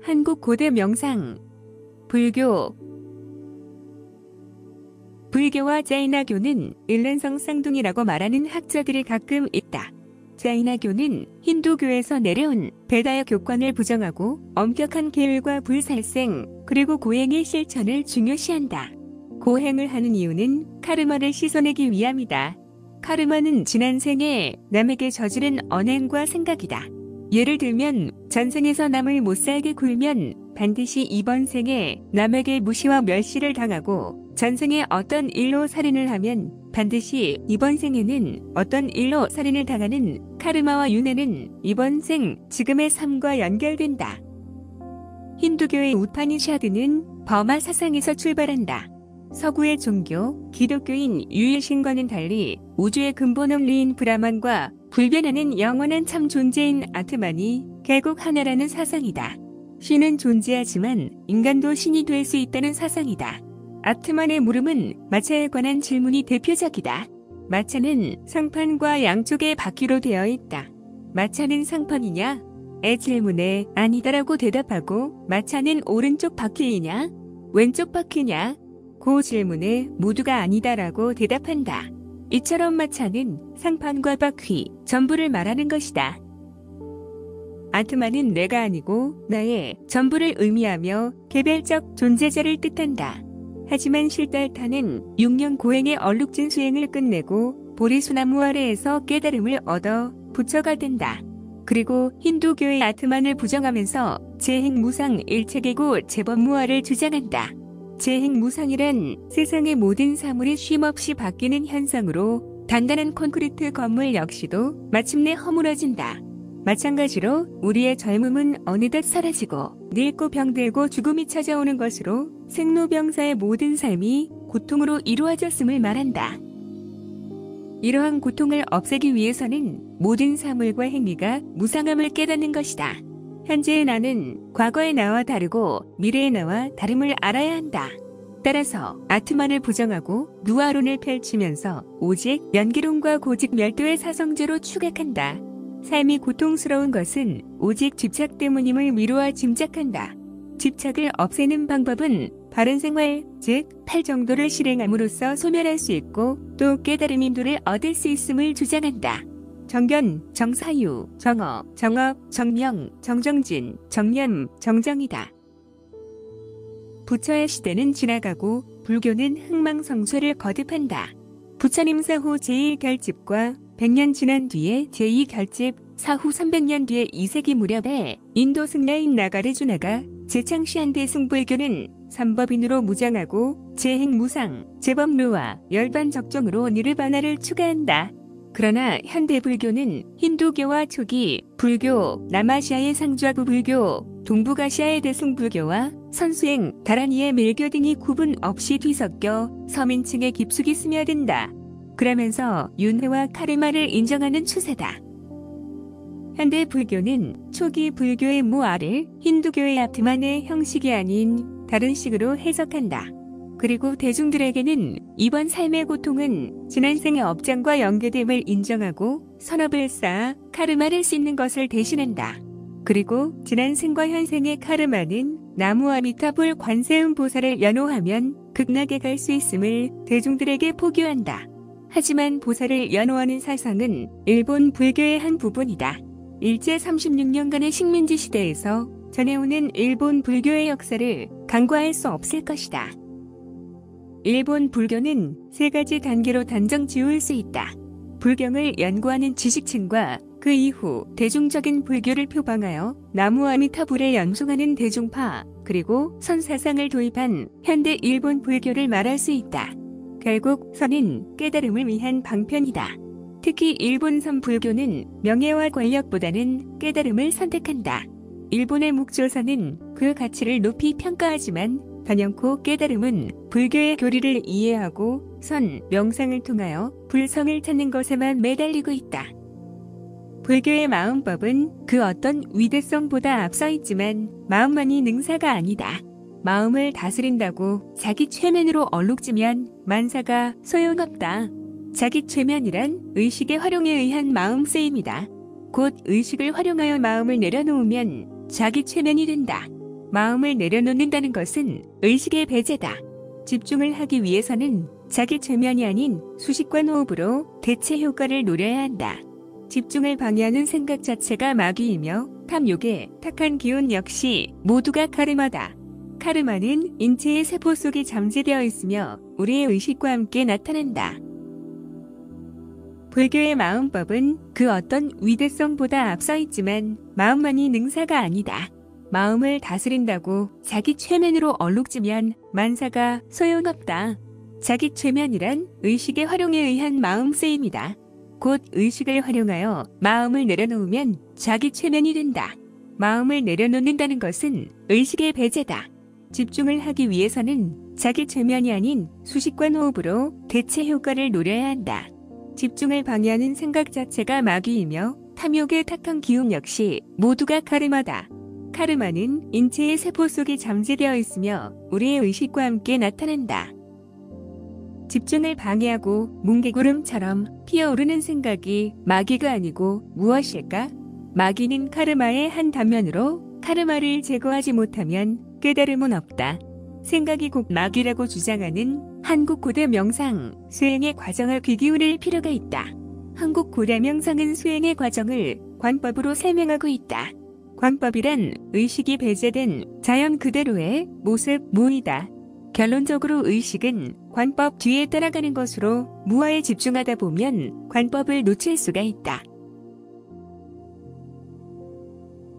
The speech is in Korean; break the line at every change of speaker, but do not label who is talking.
한국 고대 명상. 불교와 자이나교는 일란성 쌍둥이라고 말하는 학자들이 가끔 있다. 자이나교는 힌두교에서 내려온 베다의 교권을 부정하고 엄격한 계율과 불살생 그리고 고행의 실천을 중요시한다. 고행을 하는 이유는 카르마를 씻어내기 위함이다. 카르마는 지난 생에 남에게 저지른 언행과 생각이다. 예를 들면 전생에서 남을 못살게 굴면 반드시 이번 생에 남에게 무시와 멸시를 당하고, 전생에 어떤 일로 살인을 하면 반드시 이번 생에는 어떤 일로 살인을 당하는 카르마와 윤회는 이번 생, 지금의 삶과 연결된다. 힌두교의 우파니샤드는 버마 사상에서 출발한다. 서구의 종교, 기독교인 유일신과는 달리 우주의 근본 원리인 브라만과 불변하는 영원한 참 존재인 아트만이 결국 하나라는 사상이다. 신은 존재하지만 인간도 신이 될 수 있다는 사상이다. 아트만의 물음은 마차에 관한 질문이 대표적이다. 마차는 상판과 양쪽에 바퀴로 되어 있다. 마차는 상판이냐? 의 질문에 아니다라고 대답하고, 마차는 오른쪽 바퀴이냐? 왼쪽 바퀴냐? 그 질문에 모두가 아니다라고 대답한다. 이처럼 마차는 상판과 바퀴 전부를 말하는 것이다. 아트만은 내가 아니고 나의 전부를 의미하며 개별적 존재자를 뜻한다. 하지만 실달타는 6년 고행의 얼룩진 수행을 끝내고 보리수나무 아래에서 깨달음을 얻어 부처가 된다. 그리고 힌두교의 아트만을 부정하면서 재행무상 일체계고 재법무화를 주장한다. 재행무상이란 세상의 모든 사물이 쉼없이 바뀌는 현상으로 단단한 콘크리트 건물 역시도 마침내 허물어진다. 마찬가지로 우리의 젊음은 어느덧 사라지고 늙고 병들고 죽음이 찾아오는 것으로 생로병사의 모든 삶이 고통으로 이루어졌음을 말한다. 이러한 고통을 없애기 위해서는 모든 사물과 행위가 무상함을 깨닫는 것이다. 현재의 나는 과거의 나와 다르고 미래의 나와 다름을 알아야 한다. 따라서 아트만을 부정하고 누아론을 펼치면서 오직 연기론과 고직 멸도의 사성제로 추격한다. 삶이 고통스러운 것은 오직 집착 때문임을 미루어 짐작한다. 집착을 없애는 방법은 바른 생활, 즉 8정도를 실행함으로써 소멸할 수 있고 또 깨달음 인도를 얻을 수 있음을 주장한다. 정견, 정사유, 정어, 정업, 정명, 정정진, 정념, 정정이다. 부처의 시대는 지나가고 불교는 흥망성쇠를 거듭한다. 부처님 사후 제1결집과 100년 지난 뒤에 제2결집, 사후 300년 뒤에 2세기 무렵에 인도 승려인 나가르주나가 재창시한 대승불교는 삼법인으로 무장하고 재행무상, 재법루와 열반적정으로 니르바나를 추가한다. 그러나 현대 불교는 힌두교와 초기 불교, 남아시아의 상주하부 불교, 동북아시아의 대승불교와 선수행, 다라니의 밀교 등이 구분 없이 뒤섞여 서민층에 깊숙이 스며든다. 그러면서 윤회와 카르마를 인정하는 추세다. 현대 불교는 초기 불교의 무아를 힌두교의 아트만의 형식이 아닌 다른 식으로 해석한다. 그리고 대중들에게는 이번 삶의 고통은 지난 생의 업장과 연계됨을 인정하고 선업을 쌓아 카르마를 씻는 것을 대신한다. 그리고 지난 생과 현생의 카르마는 나무아미타불 관세음 보살을 연호하면 극락에 갈 수 있음을 대중들에게 포교한다. 하지만 보살을 연호하는 사상은 일본 불교의 한 부분이다. 일제 36년간의 식민지 시대에서 전해오는 일본 불교의 역사를 간과할 수 없을 것이다. 일본 불교는 세 가지 단계로 단정 지을 수 있다. 불경을 연구하는 지식층과 그 이후 대중적인 불교를 표방하여 나무아미타불에 연송하는 대중파, 그리고 선사상을 도입한 현대 일본 불교를 말할 수 있다. 결국 선은 깨달음을 위한 방편이다. 특히 일본 선불교는 명예와 권력보다는 깨달음을 선택한다. 일본의 묵조선은 그 가치를 높이 평가하지만 단연코 깨달음은 불교의 교리를 이해하고 선, 명상을 통하여 불성을 찾는 것에만 매달리고 있다. 불교의 마음법은 그 어떤 위대성보다 앞서 있지만 마음만이 능사가 아니다. 마음을 다스린다고 자기 최면으로 얼룩지면 만사가 소용없다. 자기 최면이란 의식의 활용에 의한 마음 쓰임이다. 곧 의식을 활용하여 마음을 내려놓으면 자기 최면이 된다. 마음을 내려놓는다는 것은 의식의 배제다. 집중을 하기 위해서는 자기 최면이 아닌 수식과 호흡으로 대체 효과를 노려야 한다. 집중을 방해하는 생각 자체가 마귀이며 탐욕의 탁한 기운 역시 모두가 카르마다. 카르마는 인체의 세포 속에 잠재되어 있으며 우리의 의식과 함께 나타난다. 불교의 마음법은 그 어떤 위대성보다 앞서 있지만 마음만이 능사가 아니다. 마음을 다스린다고 자기 최면으로 얼룩지면 만사가 소용없다. 자기 최면이란 의식의 활용에 의한 마음 쓰임이다. 곧 의식을 활용하여 마음을 내려놓으면 자기 최면이 된다. 마음을 내려놓는다는 것은 의식의 배제다. 집중을 하기 위해서는 자기 최면이 아닌 수식과 호흡으로 대체 효과를 노려야 한다. 집중을 방해하는 생각 자체가 마귀이며 탐욕의 탁한 기운 역시 모두가 카르마다. 카르마는 인체의 세포 속에 잠재되어 있으며 우리의 의식과 함께 나타난다. 집중을 방해하고 뭉게구름처럼 피어오르는 생각이 마귀가 아니고 무엇일까? 마귀는 카르마의 한 단면으로 카르마를 제거하지 못하면 깨달음은 없다. 생각이 곧 마귀라고 주장하는 한국 고대 명상 수행의 과정을 귀 기울일 필요가 있다. 한국 고대 명상은 수행의 과정을 관법으로 설명하고 있다. 관법이란 의식이 배제된 자연 그대로의 모습 무이다. 결론적으로 의식은 관법 뒤에 따라가는 것으로 무아에 집중하다 보면 관법을 놓칠 수가 있다.